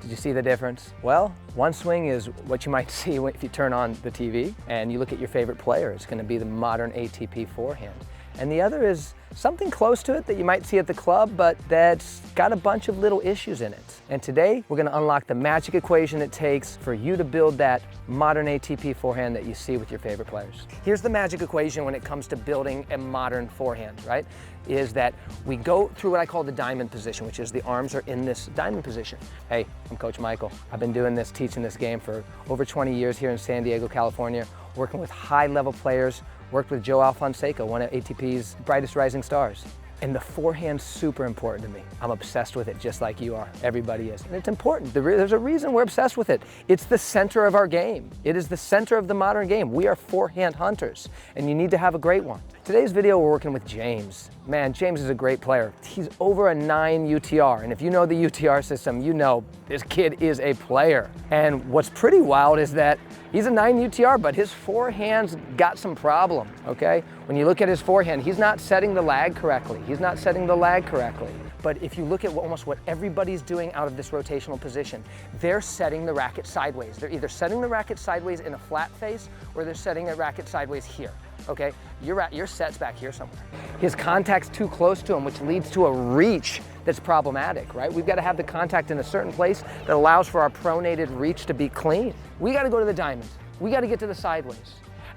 Did you see the difference? Well, one swing is what you might see if you turn on the TV and you look at your favorite player. It's going to be the modern ATP forehand. And the other is something close to it that you might see at the club, but that's got a bunch of little issues in it. And today, we're gonna unlock the magic equation it takes for you to build that modern ATP forehand that you see with your favorite players. Here's the magic equation when it comes to building a modern forehand, right? Is that we go through what I call the diamond position, which is the arms are in this diamond position. Hey, I'm Coach Michael. I've been doing this, teaching this game for over 20 years here in San Diego, California, working with high-level players. Worked with Joe Alfonseca, one of ATP's brightest rising stars. And the forehand's super important to me. I'm obsessed with it just like you are. Everybody is. And it's important. There's a reason we're obsessed with it. It's the center of our game. It is the center of the modern game. We are forehand hunters, and you need to have a great one. Today's video, we're working with James. Man, James is a great player. He's over a 9 UTR, and if you know the UTR system, you know this kid is a player. And what's pretty wild is that he's a 9 UTR, but his forehand's got some problem, okay? When you look at his forehand, he's not setting the lag correctly. He's not setting the lag correctly. But if you look at almost what everybody's doing out of this rotational position, they're setting the racket sideways. They're either setting the racket sideways in a flat face, or they're setting the racket sideways here, okay? Your set's back here somewhere. His contact's too close to him, which leads to a reach that's problematic, right? We've got to have the contact in a certain place that allows for our pronated reach to be clean. We got to go to the diamond. We got to get to the sideways.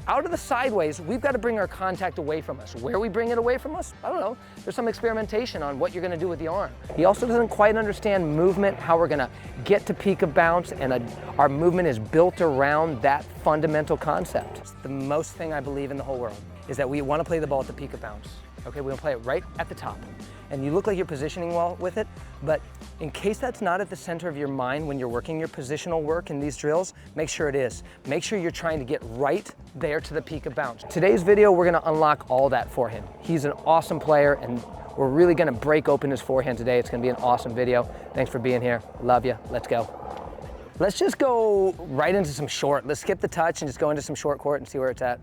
Out of the sideways, we've got to bring our contact away from us. Where we bring it away from us, I don't know. There's some experimentation on what you're going to do with the arm. He also doesn't quite understand movement, how we're going to get to peak of bounce, and our movement is built around that fundamental concept. It's the most thing I believe in the whole world is that we want to play the ball at the peak of bounce. Okay, we want to play it right at the top. And you look like you're positioning well with it, but in case that's not at the center of your mind when you're working your positional work in these drills, make sure it is. Make sure you're trying to get right there to the peak of bounce. Today's video, we're gonna unlock all that for him. He's an awesome player, and we're really gonna break open his forehand today. It's gonna be an awesome video. Thanks for being here. Love you. Let's go. Let's just go right into some short. Let's skip the touch and just go into some short court and see where it's at.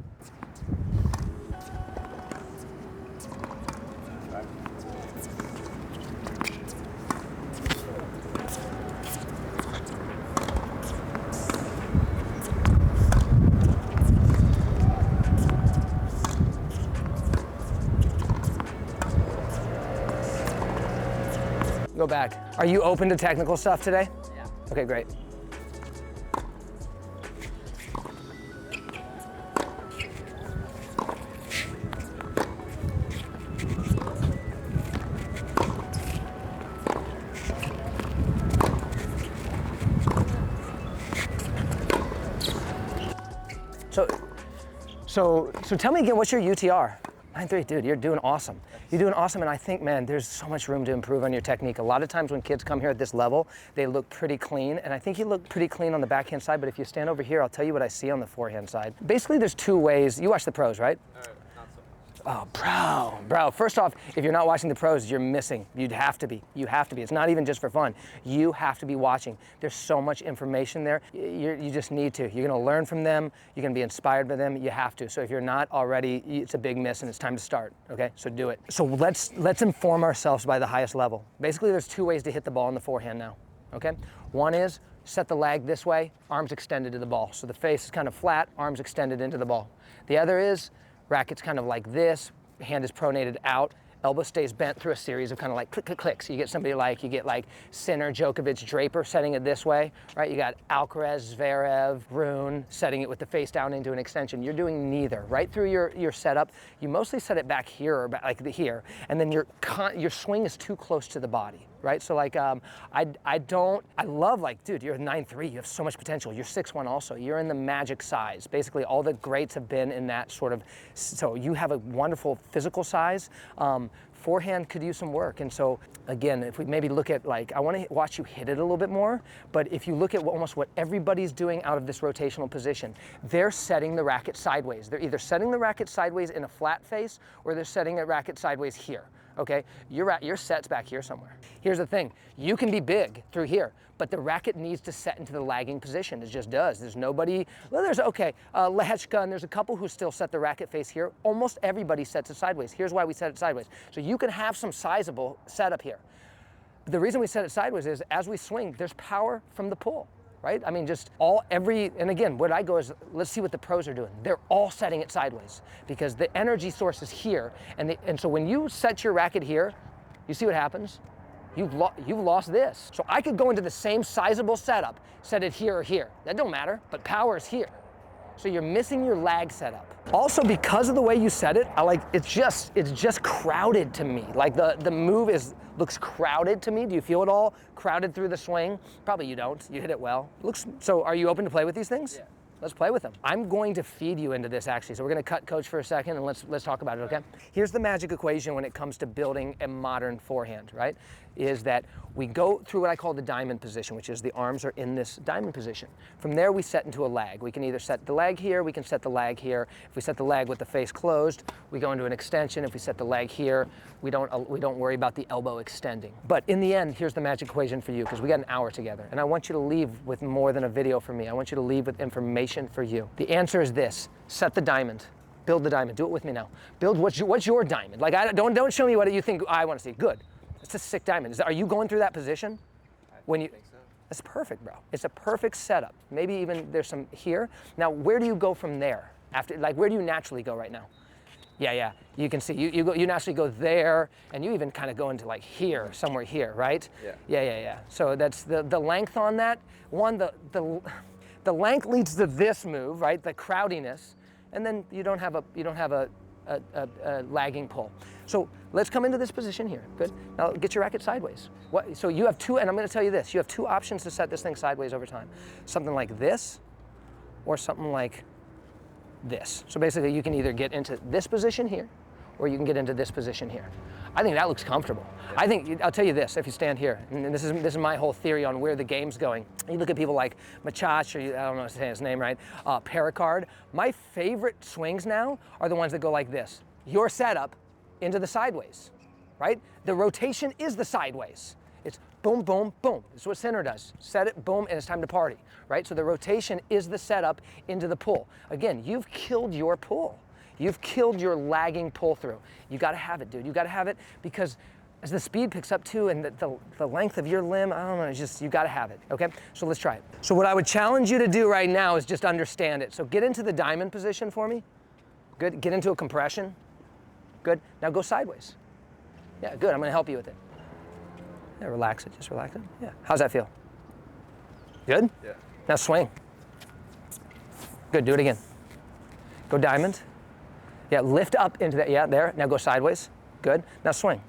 Go back. Are you open to technical stuff today? Yeah. Okay, great. So tell me again, what's your UTR? 9.3, dude, you're doing awesome. You're doing awesome, and I think, man, there's so much room to improve on your technique. A lot of times when kids come here at this level, they look pretty clean, and I think you look pretty clean on the backhand side, but if you stand over here, I'll tell you what I see on the forehand side. Basically, there's two ways. You watch the pros, right? Not so much. Oh, bro, first off, if you're not watching the pros, you're missing. You'd have to be. You have to be. It's not even just for fun. You have to be watching. There's so much information there. You just need to. You're gonna learn from them. You're gonna be inspired by them. You have to. So if you're not already, it's a big miss and it's time to start, okay? So do it. So let's inform ourselves by the highest level. Basically, there's two ways to hit the ball in the forehand now, okay? One is set the lag this way, arms extended to the ball. So the face is kind of flat, arms extended into the ball. The other is racket's kind of like this, hand is pronated out, elbow stays bent through a series of kind of like click, click, clicks. You get somebody like, you get like Sinner, Djokovic, Draper setting it this way, right? You got Alcaraz, Zverev, Rune setting it with the face down into an extension. You're doing neither. Right through your setup, you mostly set it back here or back like here, and then your swing is too close to the body. Right, so like I love, like, dude, you're a 9.3, you have so much potential. You're 6'1" also, you're in the magic size. Basically all the greats have been in that sort of, so you have a wonderful physical size. Forehand could use some work, and so again, if we maybe look at, like, I want to watch you hit it a little bit more, but if you look at almost what everybody's doing out of this rotational position, they're setting the racket sideways. They're either setting the racket sideways in a flat face, or they're setting the racket sideways here. Okay, your set's back here somewhere. Here's the thing, you can be big through here, but the racket needs to set into the lagging position. It just does. There's nobody, well, there's, okay, Lehechka, and there's a couple who still set the racket face here. Almost everybody sets it sideways. Here's why we set it sideways. So you can have some sizable setup here. the reason we set it sideways is as we swing, there's power from the pull, right? I mean, and again, what I go is, let's see what the pros are doing. They're all setting it sideways because the energy source is here. And so when you set your racket here, you see what happens? You've lost this. So I could go into the same sizable setup, set it here or here. That don't matter, but power is here. So you're missing your lag setup. Also, because of the way you set it, it's just crowded to me. Like the move looks crowded to me. Do you feel it all crowded through the swing? Probably you don't. You hit it well. So are you open to play with these things? Yeah. Let's play with them. I'm going to feed you into this actually. So we're gonna cut coach for a second and let's talk about it, okay? Here's the magic equation when it comes to building a modern forehand, right? Is that we go through what I call the diamond position, which is the arms are in this diamond position. From there we set into a lag. We can either set the lag here, we can set the lag here. If we set the lag with the face closed, we go into an extension. If we set the lag here, we don't worry about the elbow extending. But in the end, here's the magic equation for you, because we got an hour together. And I want you to leave with more than a video from me. I want you to leave with information for you. The answer is this: set the diamond, build the diamond. Do it with me now. Build what's your diamond. Like don't show me what you think I want to see. Good. It's a sick diamond. Are you going through that position? I think so. That's perfect, bro. It's a perfect setup. Maybe even there's some here. Now, where do you go from there? Where do you naturally go right now? Yeah. You can see you naturally go there, and you even kind of go into like here, somewhere here, right? Yeah. So that's the length on that. The length leads to this move, right? The crowdiness, and then you don't have a lagging pull. So let's come into this position here. Good. Now get your racket sideways. So you have two, and I'm going to tell you this: you have two options to set this thing sideways over time. Something like this, or something like this. So basically, you can either get into this position here, or you can get into this position here. I think that looks comfortable. I'll tell you this: if you stand here, and this is my whole theory on where the game's going. You look at people like Machach, or I don't know how to say his name right, Pericard. My favorite swings now are the ones that go like this. Your setup into the sideways, right? The rotation is the sideways. It's boom, boom, boom. That's what center does. Set it, boom, and it's time to party, right? So the rotation is the setup into the pull. Again, you've killed your pull. You've killed your lagging pull through. You gotta have it, dude. You gotta have it, because as the speed picks up too, and the length of your limb, I don't know, it's just, you gotta have it, okay? So let's try it. So what I would challenge you to do right now is just understand it. So get into the diamond position for me. Good, get into a compression. Good, now go sideways. Yeah, good, I'm gonna help you with it. Yeah, relax it, just relax it. Yeah, how's that feel? Good? Yeah. Now swing. Good, do it again. Go diamond. Yeah, lift up into that, yeah, there. Now go sideways. Good, now swing.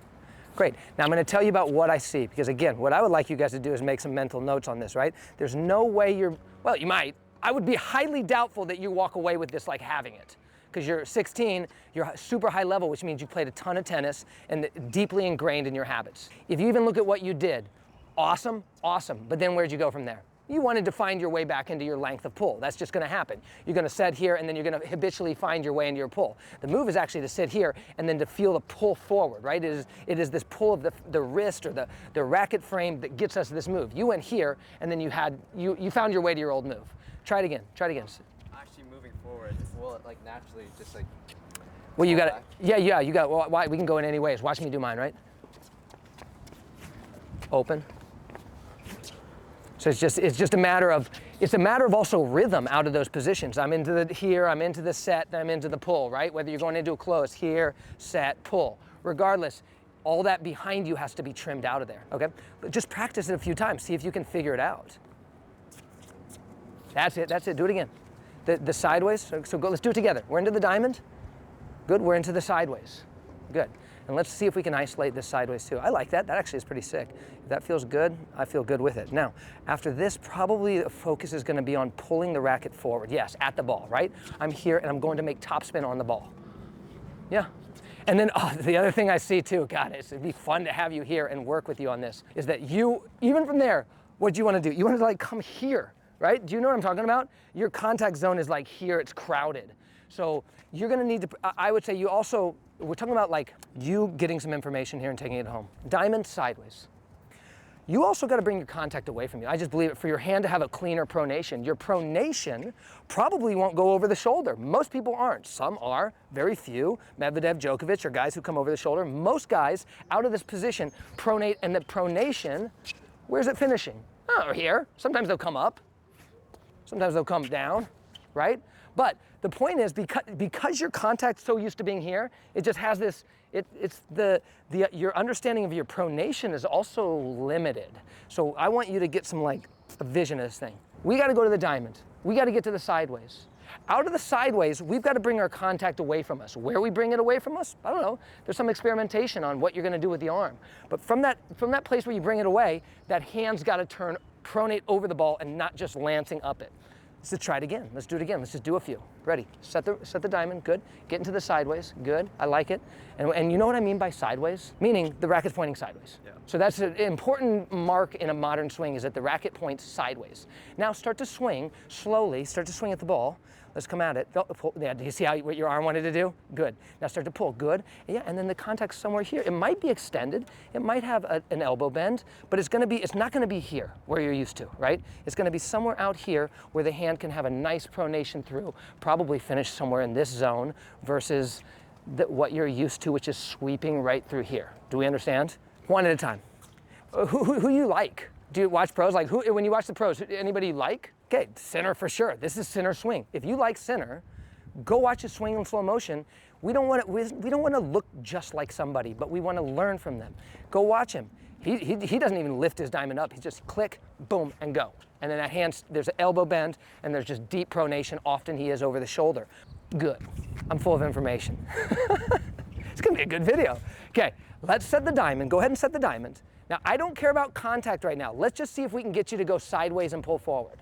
Great, now I'm gonna tell you about what I see, because again, what I would like you guys to do is make some mental notes on this, right? There's no way well, you might. I would be highly doubtful that you walk away with this like having it. Because you're 16, you're super high level, which means you played a ton of tennis and deeply ingrained in your habits. If you even look at what you did, awesome, but then where'd you go from there? You wanted to find your way back into your length of pull. That's just gonna happen. You're gonna set here, and then you're gonna habitually find your way into your pull. The move is actually to sit here and then to feel the pull forward, right? It is this pull of the wrist or the racket frame that gets us this move. You went here, and then you found your way to your old move. Try it again. Actually moving forward, will it like naturally just like... Well, you got it. Yeah, you got it. Well, we can go in any ways. Watch me do mine, right? Open. So it's just a matter of also rhythm out of those positions. I'm into the here, I'm into the set, I'm into the pull, right? Whether you're going into a close, here, set, pull. Regardless, all that behind you has to be trimmed out of there, okay? But just practice it a few times, see if you can figure it out. That's it, do it again. The sideways, so go, let's do it together. We're into the diamond. Good, we're into the sideways. Good, and let's see if we can isolate this sideways too. I like that actually is pretty sick. If that feels good, I feel good with it. Now, after this, probably the focus is gonna be on pulling the racket forward. Yes, at the ball, right? I'm here and I'm going to make topspin on the ball. Yeah, and then the other thing I see too, God, it'd be fun to have you here and work with you on this, is that you, even from there, what do you wanna do? You wanna like come here. Right? Do you know what I'm talking about? Your contact zone is like here, it's crowded. So you're gonna need to, I would say we're talking about like you getting some information here and taking it home. Diamond sideways. you also got to bring your contact away from you. I just believe it, for your hand to have a cleaner pronation, your pronation probably won't go over the shoulder. Most people aren't. Some are, very few. Medvedev, Djokovic are guys who come over the shoulder. Most guys out of this position pronate, and the pronation, where's it finishing? Oh, here. Sometimes they'll come up. Sometimes they'll come down, right? But the point is, because your contact's so used to being here, it just has this, your understanding of your pronation is also limited. So I want you to get some like a vision of this thing. We got to go to the diamond. We got to get to the sideways. Out of the sideways, we've got to bring our contact away from us. Where we bring it away from us, I don't know. There's some experimentation on what you're going to do with the arm. But from that place where you bring it away, that hand's got to pronate over the ball and not just lancing up it. Let's try it again. Let's do it again. Let's just do a few. Ready? Set the diamond. Good. Get into the sideways. Good. I like it. And you know what I mean by sideways? Meaning the racket's pointing sideways. Yeah. So that's an important mark in a modern swing, is that the racket points sideways. Now start to swing slowly. Start to swing at the ball. Let's come at it. Pull. Yeah, do you see what your arm wanted to do? Good. Now start to pull. Good. Yeah, and then the contact's somewhere here. It might be extended. It might have an elbow bend, but it's not going to be here where you're used to, right? It's going to be somewhere out here where the hand can have a nice pronation through, probably finish somewhere in this zone versus what you're used to, which is sweeping right through here. Do we understand? One at a time. Who you like? Do you watch pros? Like when you watch the pros, anybody you like? Okay, center for sure. This is center swing. If you like center, go watch a swing in slow motion. We don't want to look just like somebody, but we want to learn from them. Go watch him. He doesn't even lift his diamond up. He just click, boom, and go. And then that hand, there's an elbow bend, and there's just deep pronation. Often he is over the shoulder. Good. I'm full of information. It's gonna be a good video. Okay, let's set the diamond. Go ahead and set the diamond. Now, I don't care about contact right now. Let's just see if we can get you to go sideways and pull forward.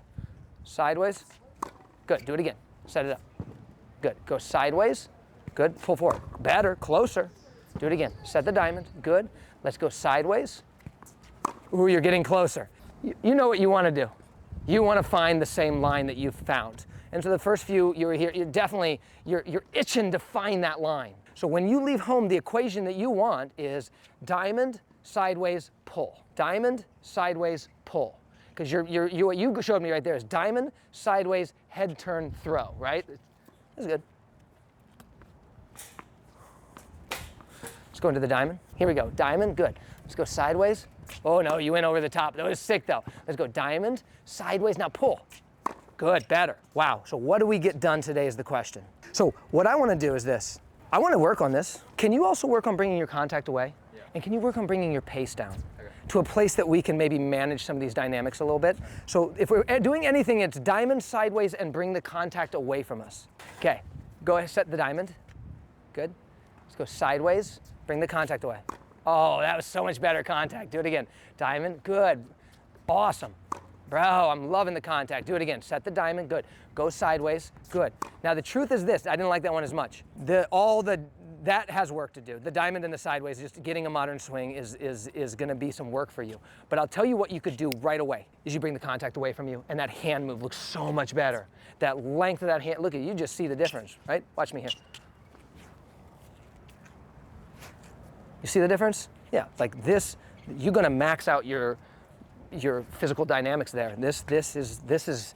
Sideways. Good. Do it again. Set it up. Good. Go sideways. Good. Pull forward. Better. Closer. Do it again. Set the diamond. Good. Let's go sideways. Ooh, you're getting closer. You know what you want to do. You want to find the same line that you've found. And so the first few you're here, you're itching to find that line. So when you leave home, the equation that you want is diamond, sideways, pull. Diamond, sideways, pull. Because what you showed me right there is diamond, sideways, head turn, throw, right? That's good. Let's go into the diamond. Here we go. Diamond, good. Let's go sideways. Oh no, you went over the top. That was sick though. Let's go diamond, sideways, now pull. Good, better. Wow, so what do we get done today is the question. So what I want to do is this. I want to work on this. Can you also work on bringing your contact away? Yeah. And can you work on bringing your pace down? Okay. To a place that we can maybe manage some of these dynamics a little bit. So if we're doing anything, it's diamond, sideways, and bring the contact away from us. Okay, go ahead, set the diamond. Good. Let's go sideways, bring the contact away. Oh, that was so much better contact. Do it again. Diamond, good. Awesome. Bro, I'm loving the contact. Do it again. Set the diamond, good. Go sideways, good. Now the truth is this, I didn't like that one as much. That has work to do. The diamond and the sideways, just getting a modern swing is gonna be some work for you. But I'll tell you what you could do right away, is you bring the contact away from you, and that hand move looks so much better. That length of that hand, look at you just see the difference, right? Watch me here. You see the difference? Yeah, like this, you're gonna max out your physical dynamics there. This is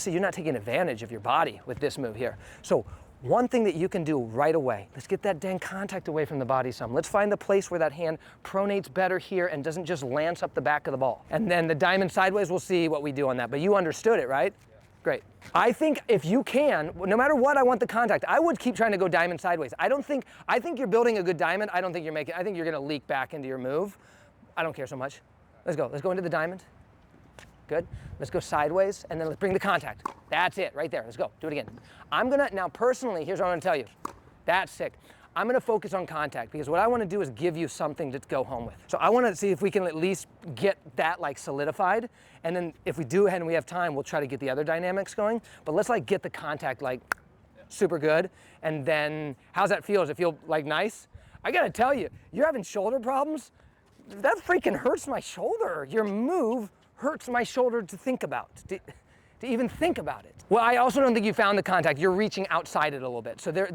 you're not taking advantage of your body with this move here. So one thing that you can do right away, let's get that dang contact away from the body some. Let's find the place where that hand pronates better here and doesn't just lance up the back of the ball. And then the diamond sideways, we'll see what we do on that. But you understood it, right? Yeah. Great. I think if you can, no matter what, I want the contact. I would keep trying to go diamond sideways. I think you're building a good diamond. I think you're gonna leak back into your move. I don't care so much. Let's go into the diamond. Good. Let's go sideways, and then let's bring the contact. That's it, right there. Let's go. Do it again. Now personally, here's what I'm gonna tell you. That's sick. I'm gonna focus on contact, because what I wanna do is give you something to go home with. So I wanna see if we can at least get that like solidified, and then if we do and we have time, we'll try to get the other dynamics going. But let's like get the contact like super good, and then how's that feel? Does it feel like nice? I gotta tell you, you're having shoulder problems? That freaking hurts my shoulder. Your move hurts my shoulder to think about. to even think about it. Well, I also don't think you found the contact. You're reaching outside it a little bit. So there's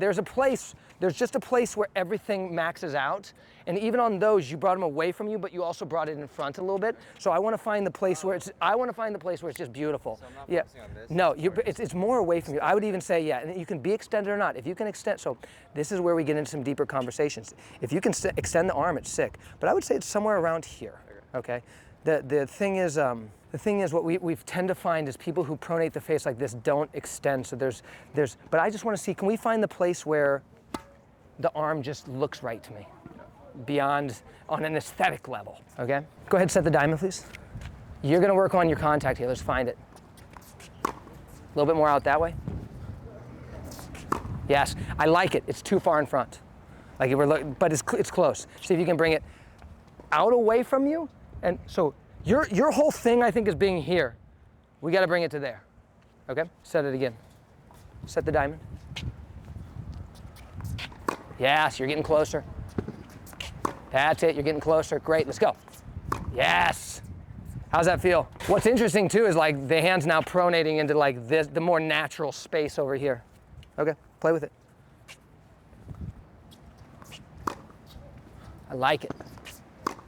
just a place where everything maxes out. And even on those, you brought them away from you, but you also brought it in front a little bit. So I want to find the place where it's just beautiful. So I'm not Yeah. focusing on this? No, it's more away from you. I would even say, yeah, and you can be extended or not. If you can extend, so this is where we get into some deeper conversations. If you can extend the arm, it's sick. But I would say it's somewhere around here, okay? The thing is what we tend to find is people who pronate the face like this don't extend. So but I just want to see, can we find the place where the arm just looks right to me? Beyond, on an aesthetic level, okay? Go ahead, set the diamond, please. You're gonna work on your contact here, let's find it. A little bit more out that way. Yes, I like it, it's too far in front. Like but it's close. See if you can bring it out away from you. And so your whole thing, I think, is being here. We gotta bring it to there, okay? Set it again. Set the diamond. Yes, you're getting closer. That's it, you're getting closer. Great, let's go. Yes. How's that feel? What's interesting too is like the hand's now pronating into like this, the more natural space over here. Okay, play with it. I like it.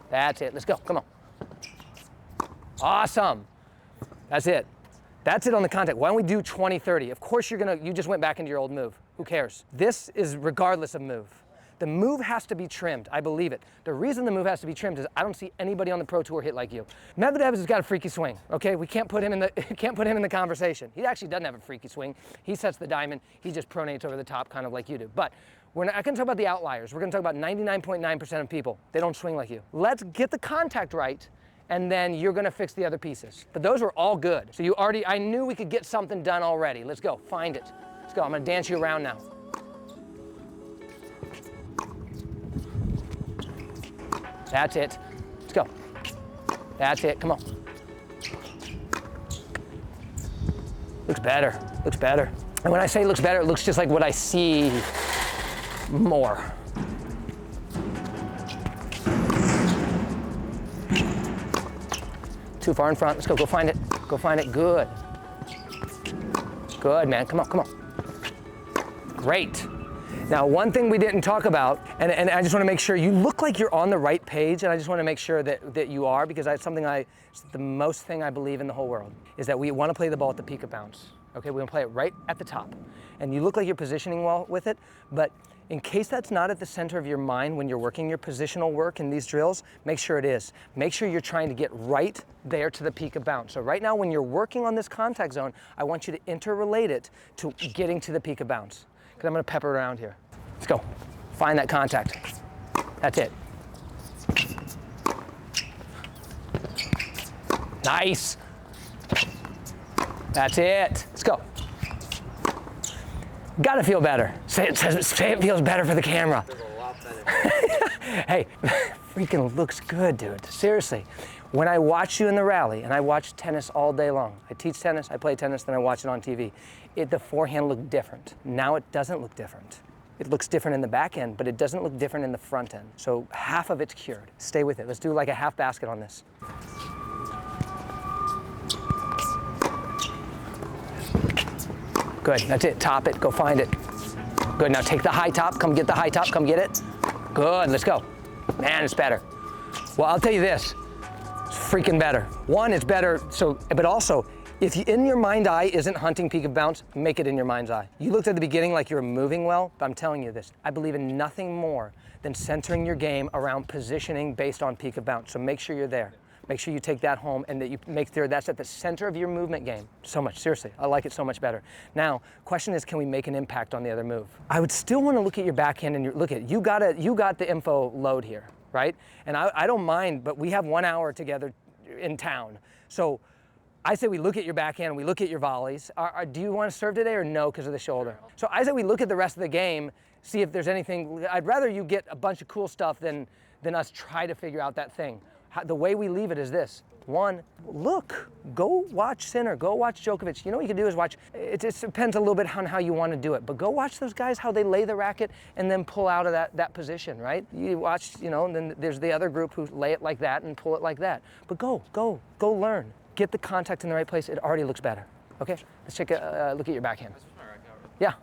That's it, let's go, come on. Awesome. That's it. That's it on the contact. Why don't we do 20, 30? Of course you just went back into your old move. Who cares? This is regardless of move. The move has to be trimmed, I believe it. The reason the move has to be trimmed is I don't see anybody on the Pro Tour hit like you. Medvedev has got a freaky swing, okay? We can't put him in the conversation. He actually doesn't have a freaky swing. He sets the diamond, he just pronates over the top kind of like you do. But we're not gonna talk about the outliers. We're gonna talk about 99.9% of people. They don't swing like you. Let's get the contact right, and then you're gonna fix the other pieces. But those were all good. So I knew we could get something done already. Let's go, find it. Let's go, I'm gonna dance you around now. That's it. Let's go. That's it. Come on. Looks better. Looks better. And when I say looks better, it looks just like what I see more. Too far in front. Let's go. Go find it. Go find it. Good. Good, man. Come on. Come on. Great. Now, one thing we didn't talk about, and I just want to make sure you look like you're on the right page, and I just want to make sure that you are, because it's the most thing I believe in the whole world, is that we want to play the ball at the peak of bounce. Okay, we want to play it right at the top. And you look like you're positioning well with it, but in case that's not at the center of your mind when you're working your positional work in these drills, make sure it is. Make sure you're trying to get right there to the peak of bounce. So right now, when you're working on this contact zone, I want you to interrelate it to getting to the peak of bounce. Because I'm going to pepper around here. Let's go. Find that contact. That's it. Nice. That's it. Let's go. Gotta feel better. Say it feels better for the camera. Feels a lot better. Hey, freaking looks good, dude. Seriously. When I watch you in the rally, and I watch tennis all day long, I teach tennis, I play tennis, then I watch it on TV, the forehand looked different. Now it doesn't look different. It looks different in the back end, but it doesn't look different in the front end. So half of it's cured. Stay with it. Let's do like a half basket on this. Good, that's it. Top it, go find it. Good, now take the high top, come get the high top, come get it. Good, let's go. Man, it's better. Well, I'll tell you this, it's freaking better. One, it's better, but also, if in your mind's eye isn't hunting peak of bounce, make it in your mind's eye. You looked at the beginning like you were moving well, but I'm telling you this, I believe in nothing more than centering your game around positioning based on peak of bounce. So make sure you're there. Make sure you take that home and that you make sure that's at the center of your movement game. So much, seriously, I like it so much better. Now, question is, can we make an impact on the other move? I would still want to look at your backhand and look at, you got the info load here, right? And I don't mind, but we have 1 hour together in town. So I say we look at your backhand and we look at your volleys. Do you want to serve today or no because of the shoulder? So I say we look at the rest of the game, see if there's anything. I'd rather you get a bunch of cool stuff than us try to figure out that thing. The way we leave it is this. One, look, go watch Sinner, go watch Djokovic. You know what you can do is watch, it depends a little bit on how you want to do it, but go watch those guys, how they lay the racket and then pull out of that position, right? You watch, and then there's the other group who lay it like that and pull it like that. But go learn. Get the contact in the right place, it already looks better, Okay, let's take a look at your backhand. I switched my racket out. Yeah.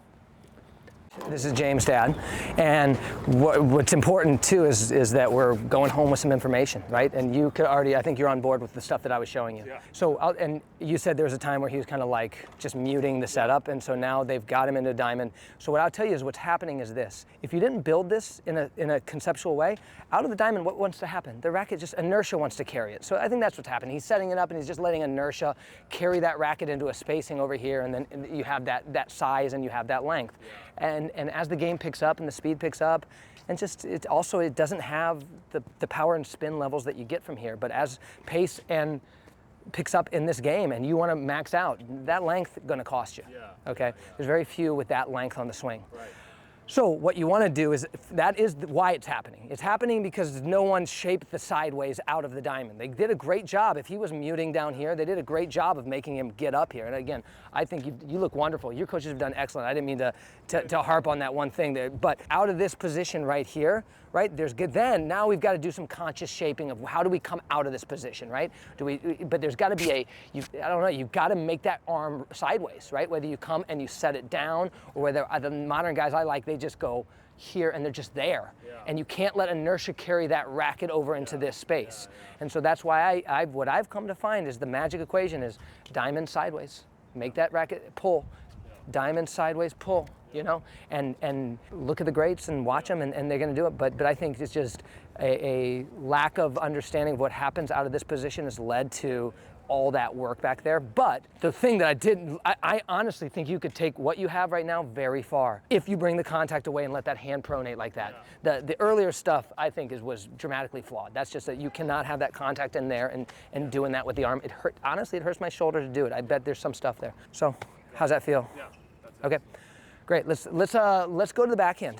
This is James' dad, and what's important too is that we're going home with some information, right? And you could already, I think you're on board with the stuff that I was showing you. Yeah. So, and you said there was a time where he was kind of like just muting the setup, and so now they've got him into diamond. So what I'll tell you is what's happening is this: if you didn't build this in a conceptual way, out of the diamond, what wants to happen? The racket just inertia wants to carry it. So I think that's what's happening. He's setting it up and he's just letting inertia carry that racket into a spacing over here, and then you have that size and you have that length. And as the game picks up and the speed picks up, and just it doesn't have the power and spin levels that you get from here. But as pace and picks up in this game and you want to max out, that length going to cost you. Yeah. Okay. There's very few with that length on the swing. Right. So what you want to do is, that is why it's happening. It's happening because no one shaped the sideways out of the diamond. They did a great job. If he was muting down here, they did a great job of making him get up here. And again, I think you look wonderful. Your coaches have done excellent. I didn't mean to harp on that one thing there, but out of this position right here, right, there's good. Then now we've got to do some conscious shaping of how do we come out of this position, right? But there's got to be I don't know, you've got to make that arm sideways, right? Whether you come and you set it down, or whether the modern guys I like, they just go here and they're just there. Yeah. And you can't let inertia carry that racket over into this space. And so that's why what I've come to find is the magic equation is diamond sideways. Make that racket pull, diamond sideways pull, you know, and look at the greats and watch them, and they're going to do it. But I think it's just a lack of understanding of what happens out of this position has led to all that work back there. But the thing that I honestly think you could take what you have right now very far if you bring the contact away and let that hand pronate like that. Yeah. The earlier stuff I think was dramatically flawed. That's just that you cannot have that contact in there and doing that with the arm. Honestly, it hurts my shoulder to do it. I bet there's some stuff there. So how's that feel? Yeah. Okay, great. Let's go to the backhand.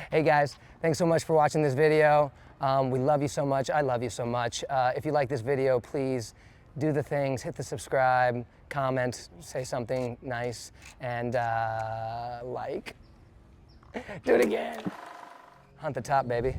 Hey guys, thanks so much for watching this video. We love you so much. I love you so much. If you like this video, please do the things, hit the subscribe, comment, say something nice, and like. Do it again. Hunt the top, baby.